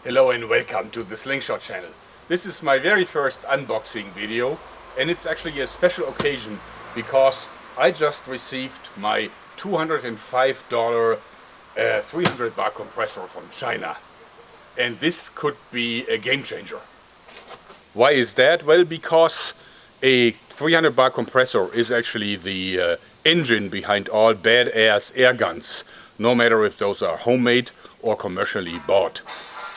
Hello and welcome to the Slingshot channel. This is my very first unboxing video, and it's actually a special occasion because I just received my $205 300 bar compressor from China, and this could be a game changer. Why is that? Well, because a 300 bar compressor is actually the engine behind all badass air guns, no matter if those are homemade or commercially bought.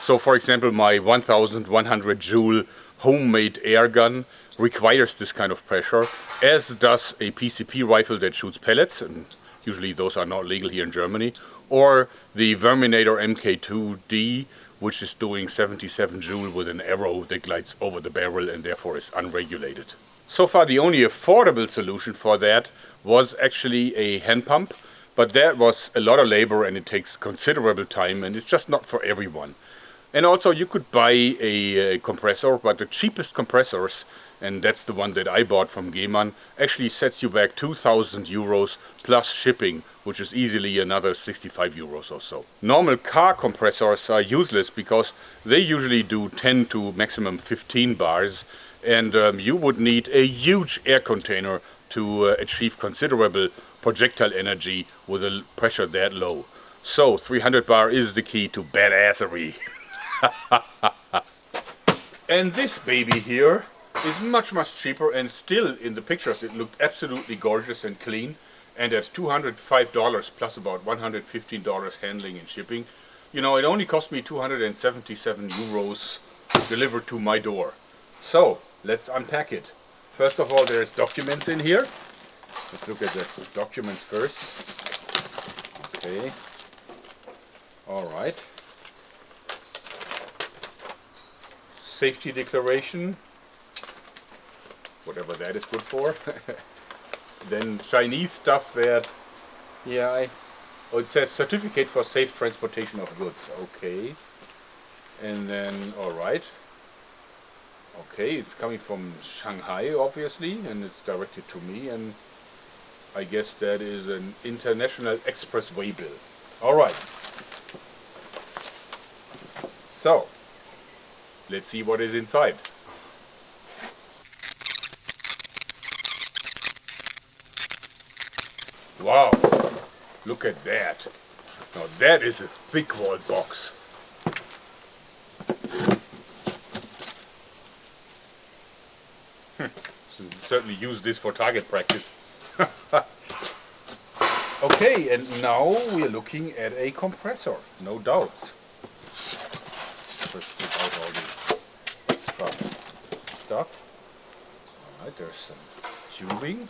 So for example, my 1100 Joule homemade air gun requires this kind of pressure, as does a PCP rifle that shoots pellets, and usually those are not legal here in Germany, or the Verminator MK2D, which is doing 77 Joule with an arrow that glides over the barrel and therefore is unregulated. So far the only affordable solution for that was actually a hand pump, but that was a lot of labor and it takes considerable time and it's just not for everyone. And also you could buy a compressor, but the cheapest compressors, and that's the one that I bought from Geman, actually sets you back 2,000 euros plus shipping, which is easily another 65 euros or so. Normal car compressors are useless because they usually do 10 to maximum 15 bars, and you would need a huge air container to achieve considerable projectile energy with a pressure that low. So 300 bar is the key to badassery. And this baby here is much cheaper, and still in the pictures it looked absolutely gorgeous and clean, and at $205 plus about $115 handling and shipping, you know, it only cost me 277 euros delivered to my door. So let's unpack it. First of all, there's documents in here. Let's look at the documents first. Okay, all right. Safety declaration, whatever that is good for. Then Chinese stuff that, yeah, oh, it says certificate for safe transportation of goods. Okay, and then all right. Okay, it's coming from Shanghai, obviously, and it's directed to me, and I guess that is an international expressway bill. All right. So let's see what is inside. Wow, look at that. Now that is a thick wall box. So certainly use this for target practice. Okay, and now we are looking at a compressor, no doubts. First take out all the extra stuff. Alright, there's some tubing.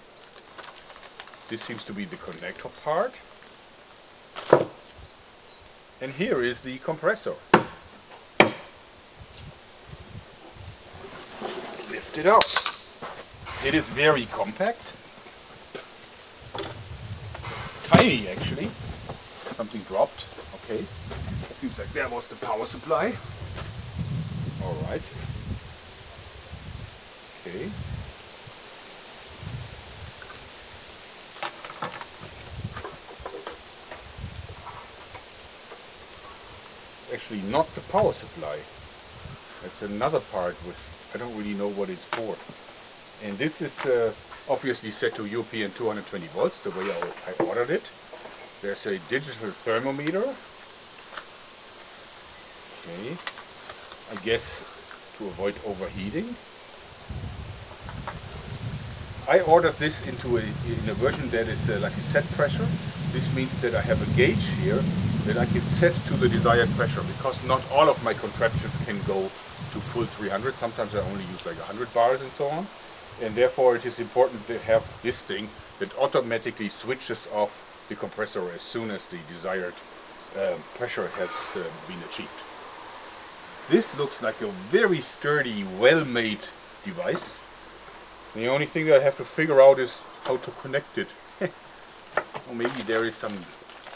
This seems to be the connector part. And here is the compressor. Let's lift it up. It is very compact. Tiny actually. Something dropped. Okay. Seems like that was the power supply. Alright. Okay. Actually not the power supply. That's another part which I don't really know what it's for. And this is obviously set to European 220 volts, the way I ordered it. There's a digital thermometer. Okay. I guess to avoid overheating. I ordered this in a version that is like a set pressure. This means that I have a gauge here that I can set to the desired pressure, because not all of my contraptions can go to full 300. Sometimes I only use like 100 bars and so on. And therefore it is important to have this thing that automatically switches off the compressor as soon as the desired pressure has been achieved. This looks like a very sturdy, well-made device. The only thing that I have to figure out is how to connect it. Or maybe there is some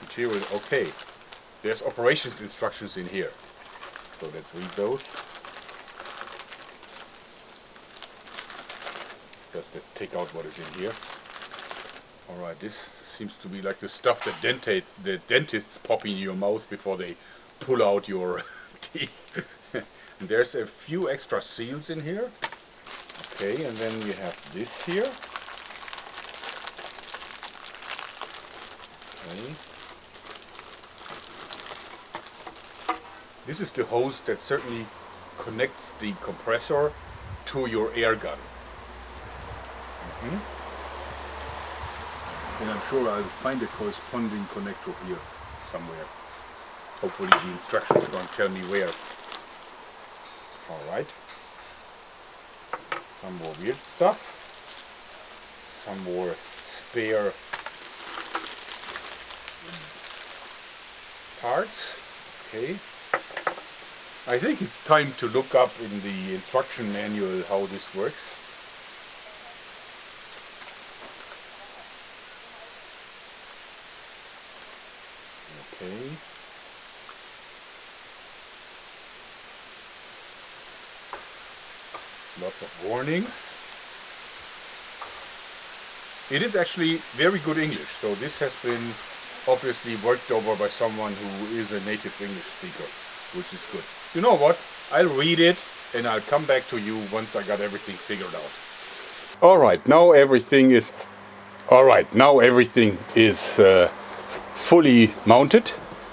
material. Okay, there's operations instructions in here. So let's read those. Just let's take out what is in here. Alright, this seems to be like the stuff that the dentists pop in your mouth before they pull out your teeth. And there's a few extra seals in here. Okay, and then we have this here. Okay. This is the hose that certainly connects the compressor to your air gun. And I'm sure I'll find a corresponding connector here somewhere. Hopefully the instructions are going to tell me where. Alright. Some more weird stuff. Some more spare parts. Okay. I think it's time to look up in the instruction manual how this works. Okay. Lots of warnings. It is actually very good English, so this has been obviously worked over by someone who is a native English speaker, which is good. You know what? I'll read it and I'll come back to you once I got everything figured out. Alright, now everything is fully mounted,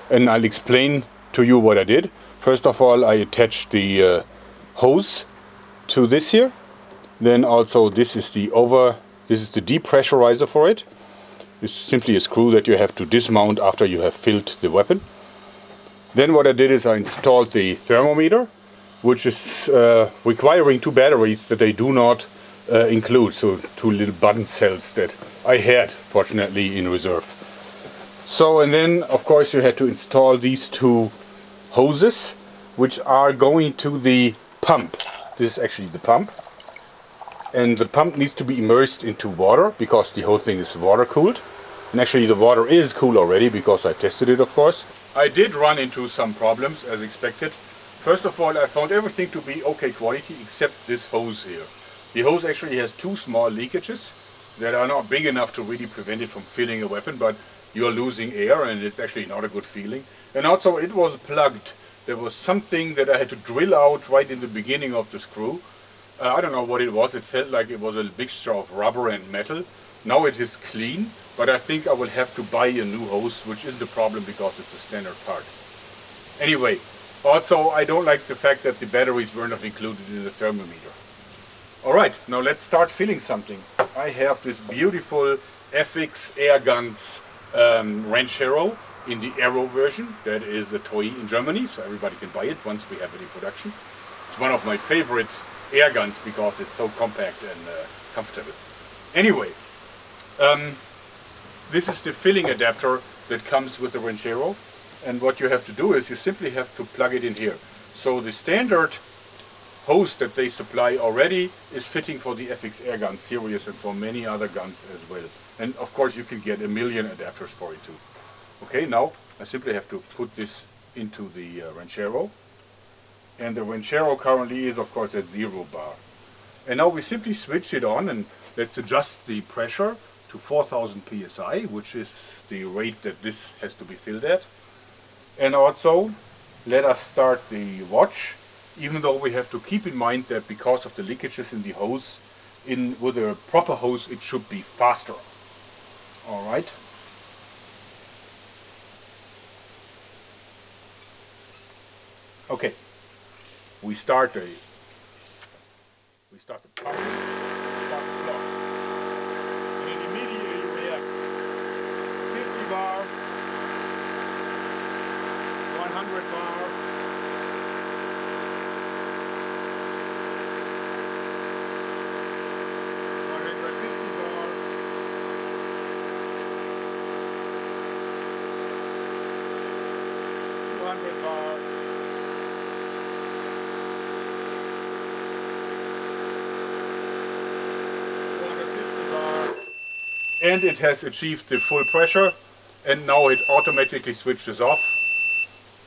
and I'll explain to you what I did. First of all, I attached the hose to this here. Then also this is the depressurizer for it. It's simply a screw that you have to dismount after you have filled the weapon. Then what I did is I installed the thermometer, which is requiring two batteries that they do not include, so two little button cells that I had fortunately in reserve. So, and then of course you had to install these two hoses, which are going to the pump. This is actually the pump, and the pump needs to be immersed into water because the whole thing is water cooled. And actually the water is cool already because I tested it, of course. I did run into some problems as expected. First of all, I found everything to be okay quality except this hose here. The hose actually has two small leakages that are not big enough to really prevent it from filling a weapon, but you're losing air and it's actually not a good feeling. And also it was plugged. There was something that I had to drill out right in the beginning of the screw. I don't know what it was. It felt like it was a mixture of rubber and metal. Now it is clean, but I think I will have to buy a new hose, which is the problem because it's a standard part. Anyway, also I don't like the fact that the batteries were not included in the thermometer. Alright, now let's start filling something. I have this beautiful FX Air Guns Ranchero in the Aero version. That is a toy in Germany, so everybody can buy it once we have it in production. It's one of my favorite air guns because it's so compact and comfortable. Anyway, this is the filling adapter that comes with the Ranchero, and what you have to do is you simply have to plug it in here. So the standard hose that they supply already is fitting for the FX Air Gun series and for many other guns as well. And of course you can get a million adapters for it too. Okay, now I simply have to put this into the Ranchero. And the Ranchero currently is of course at 0 bar. And now we simply switch it on and let's adjust the pressure to 4000 psi, which is the rate that this has to be filled at. And also let us start the watch, even though we have to keep in mind that because of the leakages in the hose, with a proper hose it should be faster. Alright. Okay. We start the power, start the clock, and it immediately reacts. 50 bar, 100 bar, 150 bar, 200 bar. And it has achieved the full pressure, and now it automatically switches off.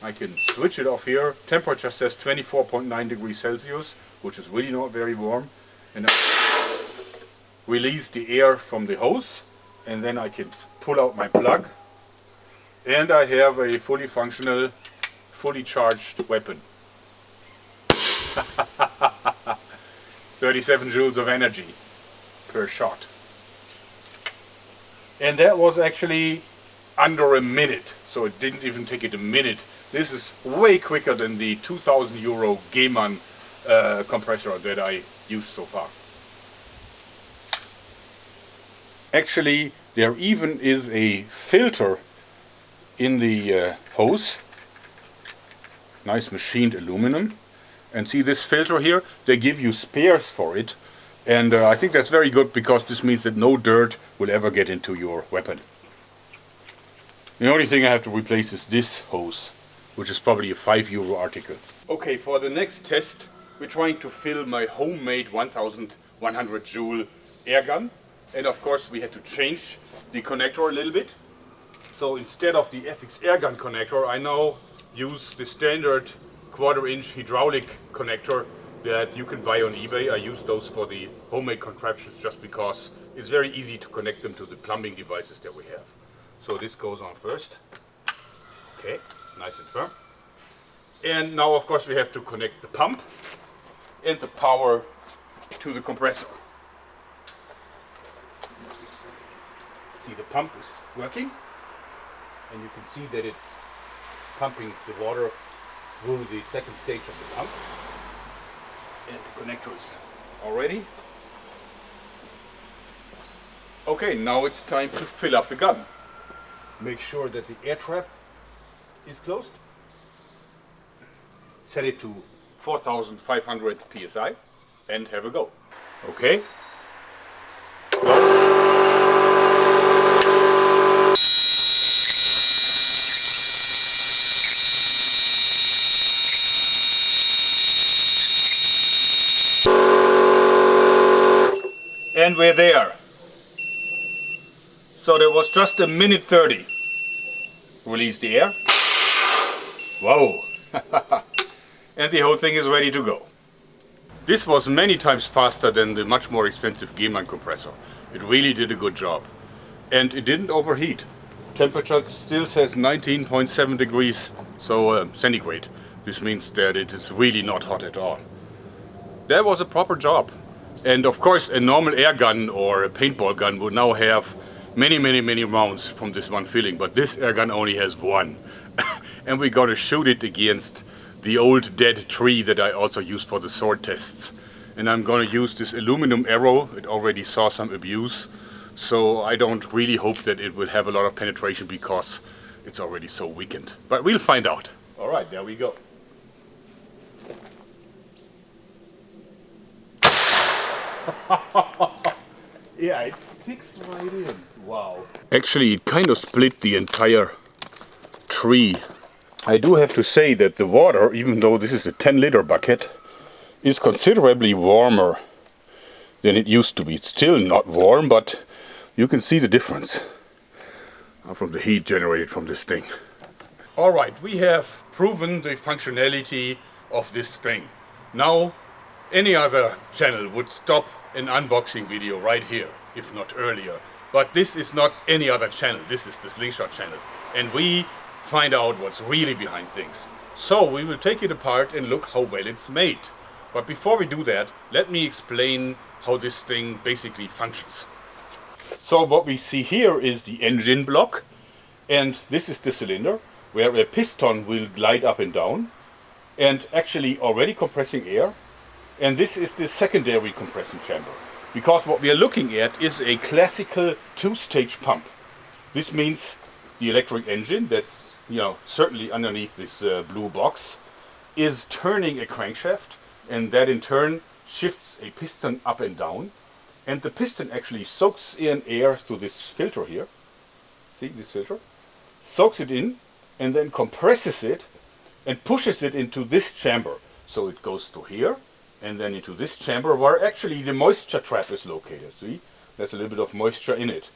I can switch it off here. Temperature says 24.9 degrees Celsius, which is really not very warm. And I release the air from the hose, and then I can pull out my plug, and I have a fully functional, fully charged weapon. 37 joules of energy per shot. And that was actually under a minute, so it didn't even take it a minute. This is way quicker than the €2,000 Geman compressor that I used so far. Actually, there even is a filter in the hose. Nice machined aluminum. And see this filter here? They give you spares for it. And I think that's very good, because this means that no dirt will ever get into your weapon. The only thing I have to replace is this hose, which is probably a €5 article. Okay, for the next test, we're trying to fill my homemade 1100 Joule air gun. And of course we had to change the connector a little bit. So instead of the FX air gun connector, I now use the standard 1/4 inch hydraulic connector that you can buy on eBay. I use those for the homemade contraptions just because it's very easy to connect them to the plumbing devices that we have. So this goes on first. Okay, nice and firm. And now of course we have to connect the pump and the power to the compressor. See, the pump is working, and you can see that it's pumping the water through the second stage of the pump. And the connector is all ready. Okay, now it's time to fill up the gun. Make sure that the air trap is closed. Set it to 4,500 psi and have a go. Okay. Go. And we're there. So there was just 1:30. Release the air. Whoa! And the whole thing is ready to go. This was many times faster than the much more expensive Geman compressor. It really did a good job. And it didn't overheat. Temperature still says 19.7 degrees, so centigrade. This means that it is really not hot at all. That was a proper job. And of course a normal air gun or a paintball gun would now have many rounds from this one filling, but this air gun only has one. And we're gonna shoot it against the old dead tree that I also used for the sword tests. And I'm gonna use this aluminum arrow. It already saw some abuse, so I don't really hope that it will have a lot of penetration because it's already so weakened. But we'll find out. All right, there we go. Yeah, it sticks right in. Wow. Actually, it kind of split the entire tree. I do have to say that the water, even though this is a 10-liter bucket, is considerably warmer than it used to be. It's still not warm, but you can see the difference from the heat generated from this thing. Alright, we have proven the functionality of this thing. Now, any other channel would stop an unboxing video right here, if not earlier. But this is not any other channel, this is the Slingshot channel. And we find out what's really behind things. So we will take it apart and look how well it's made. But before we do that, let me explain how this thing basically functions. So what we see here is the engine block, and this is the cylinder where a piston will glide up and down and actually already compressing air. And this is the secondary compression chamber, because what we are looking at is a classical two-stage pump. This means the electric engine that's certainly underneath this blue box is turning a crankshaft, and that in turn shifts a piston up and down, and the piston actually soaks in air through this filter here. See this filter? Soaks it in and then compresses it and pushes it into this chamber. So it goes to here and then into this chamber where actually the moisture trap is located. See? There's a little bit of moisture in it.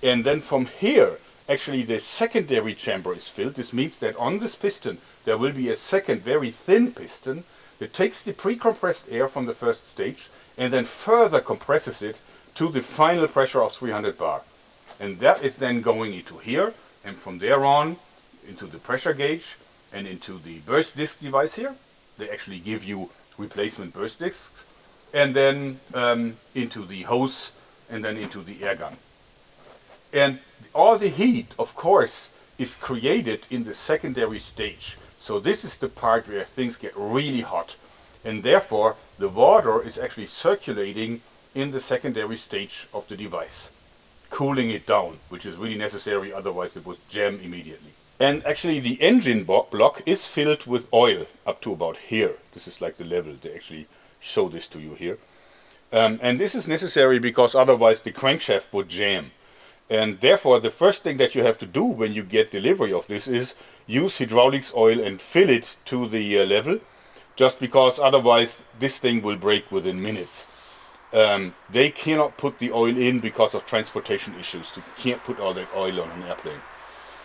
And then from here, actually the secondary chamber is filled. This means that on this piston there will be a second very thin piston that takes the pre-compressed air from the first stage and then further compresses it to the final pressure of 300 bar. And that is then going into here, and from there on into the pressure gauge and into the burst disc device here. They actually give you replacement burst discs, and then into the hose, and then into the air gun. And all the heat, of course, is created in the secondary stage. So this is the part where things get really hot, and therefore the water is actually circulating in the secondary stage of the device, cooling it down, which is really necessary, otherwise it would jam immediately. And actually the engine block is filled with oil up to about here. This is like the level. They actually show this to you here. And this is necessary because otherwise the crankshaft would jam. And therefore the first thing that you have to do when you get delivery of this is use hydraulics oil and fill it to the level, just because otherwise this thing will break within minutes. They cannot put the oil in because of transportation issues. You can't put all that oil on an airplane.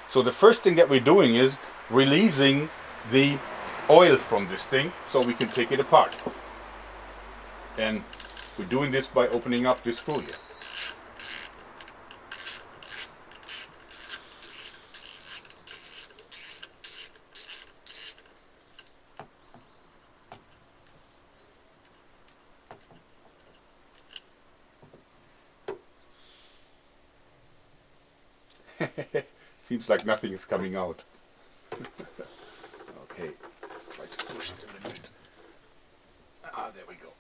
So the first thing that we're doing is releasing the oil from this thing so we can take it apart. And we're doing this by opening up this screw here. Seems like nothing is coming out. Okay, let's try to push it a little bit. Ah, there we go.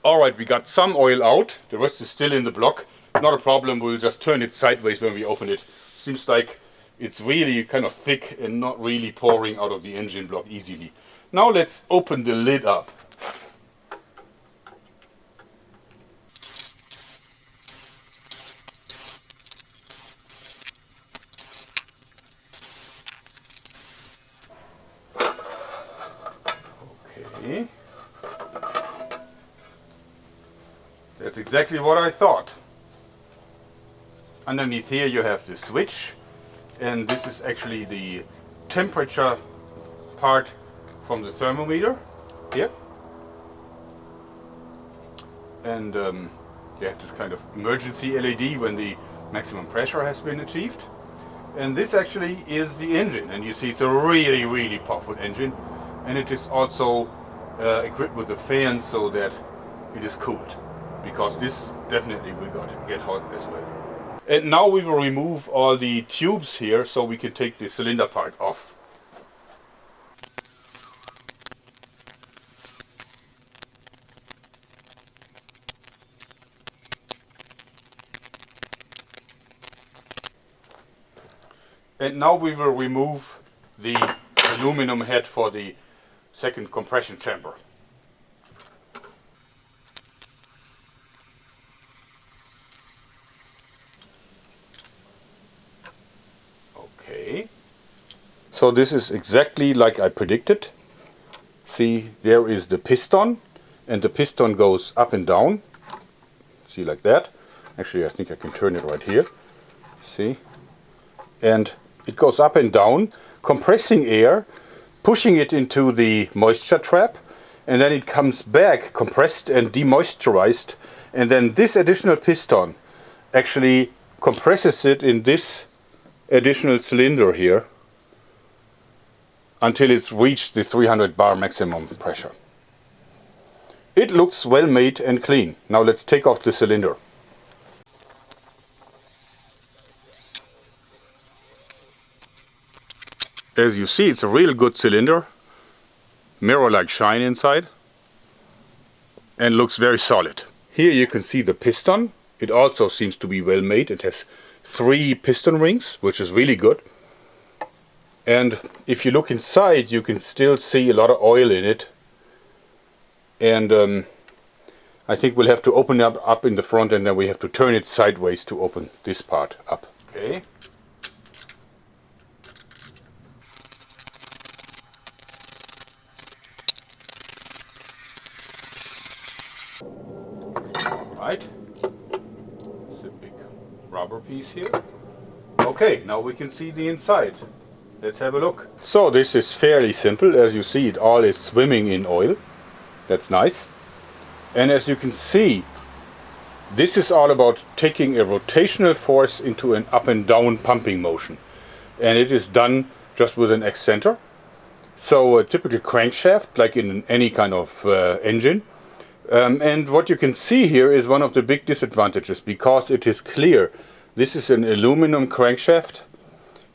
Alright, we got some oil out. The rest is still in the block. Not a problem, we'll just turn it sideways when we open it. Seems like it's really kind of thick and not really pouring out of the engine block easily. Now let's open the lid up. Okay. That's exactly what I thought. Underneath here you have the switch, and this is actually the temperature part from the thermometer here. And you have this kind of emergency LED when the maximum pressure has been achieved. And this actually is the engine, and you see it's a really, really powerful engine, and it is also equipped with a fan so that it is cooled, because this definitely will get hot as well. And now we will remove all the tubes here so we can take the cylinder part off. And now we will remove the aluminum head for the second compression chamber. Okay. So this is exactly like I predicted. See, there is the piston, and the piston goes up and down. See, like that. Actually, I think I can turn it right here. See? And it goes up and down, compressing air, pushing it into the moisture trap, and then it comes back compressed and demoisturized, and then this additional piston actually compresses it in this additional cylinder here until it's reached the 300 bar maximum pressure. It looks well made and clean. Now let's take off the cylinder. As you see, it's a real good cylinder, mirror-like shine inside, and looks very solid. Here you can see the piston. It also seems to be well made. It has 3 piston rings, which is really good. And if you look inside, you can still see a lot of oil in it. And I think we'll have to open it up in the front, and then we have to turn it sideways to open this part up. Okay. Right, it's a big rubber piece here. Okay, now we can see the inside. Let's have a look. So this is fairly simple. As you see, it all is swimming in oil. That's nice. And as you can see, this is all about taking a rotational force into an up and down pumping motion. And it is done just with an eccentre. So a typical crankshaft, like in any kind of engine. And what you can see here is one of the big disadvantages, because it is clear. This is an aluminum crankshaft,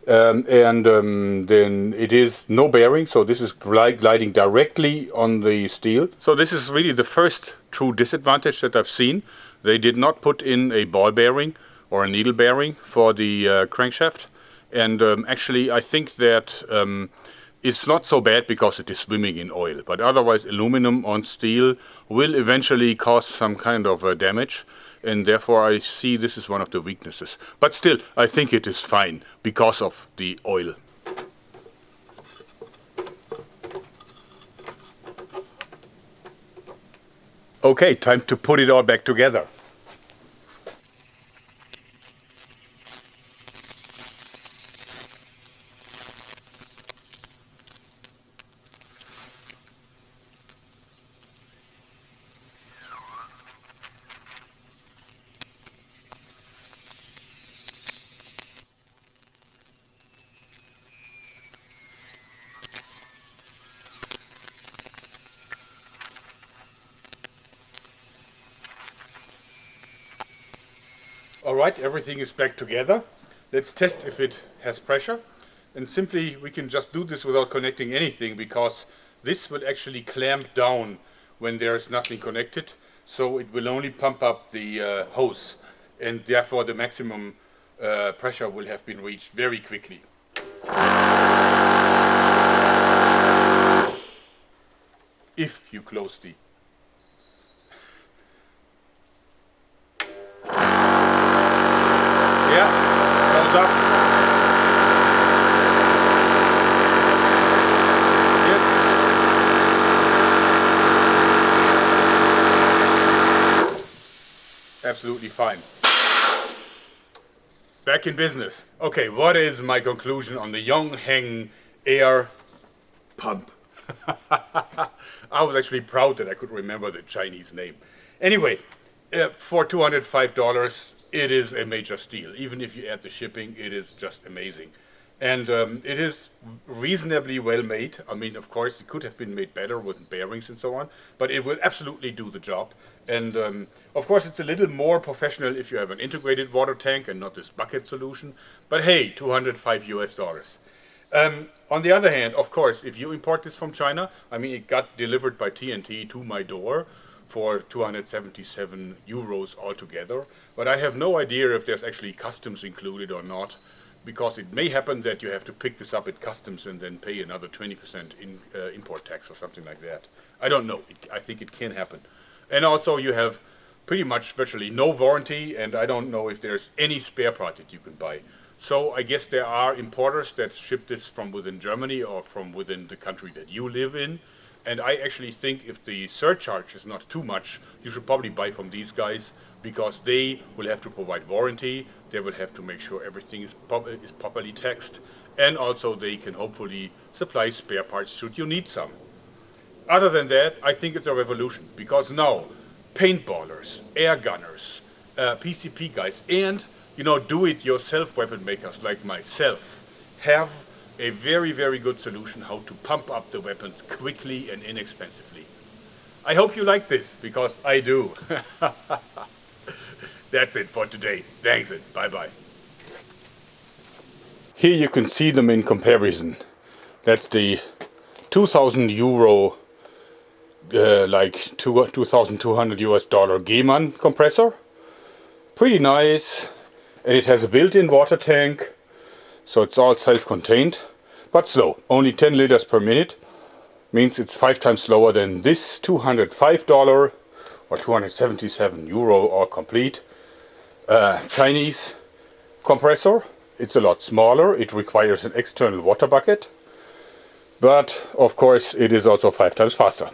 then it is no bearing, so this is gliding directly on the steel. So this is really the first true disadvantage that I've seen. They did not put in a ball bearing or a needle bearing for the crankshaft. And actually I think that it's not so bad because it is swimming in oil, but otherwise aluminum on steel will eventually cause some kind of damage, and therefore I see this is one of the weaknesses. But still, I think it is fine because of the oil. Okay, time to put it all back together. Alright, everything is back together. Let's test if it has pressure. And simply we can just do this without connecting anything, because this will actually clamp down when there is nothing connected. So it will only pump up the hose, and therefore the maximum pressure will have been reached very quickly. If you close the goes up. Yes. Absolutely fine. Back in business. Okay, what is my conclusion on the Yongheng air pump? I was actually proud that I could remember the Chinese name. Anyway, for $205, it is a major steal. Even if you add the shipping, it is just amazing. And it is reasonably well made. I mean, of course, it could have been made better with bearings and so on, but it will absolutely do the job. And of course, it's a little more professional if you have an integrated water tank and not this bucket solution. But hey, $205 US. On the other hand, of course, if you import this from China, I mean, it got delivered by TNT to my door for 277 euros altogether. But I have no idea if there's actually customs included or not, because it may happen that you have to pick this up at customs and then pay another 20% import tax or something like that. I don't know. I think it can happen. And also you have pretty much virtually no warranty, and I don't know if there's any spare part that you can buy. So I guess there are importers that ship this from within Germany or from within the country that you live in. And I actually think if the surcharge is not too much, you should probably buy from these guys, because they will have to provide warranty, they will have to make sure everything is properly taxed, and also they can hopefully supply spare parts should you need some. Other than that, I think it's a revolution, because now paintballers, air gunners, PCP guys, and do-it-yourself weapon makers like myself have a very, very good solution how to pump up the weapons quickly and inexpensively. I hope you like this, because I do. That's it for today. Thanks and bye-bye. Here you can see them in comparison. That's the 2,000 euro, like $2,200 US G-Man compressor. Pretty nice. And it has a built-in water tank. So it's all self-contained, but slow. Only 10 liters per minute. Means it's 5 times slower than this $205 or 277 euro all complete Chinese compressor. It's a lot smaller. It requires an external water bucket. But of course it is also 5 times faster.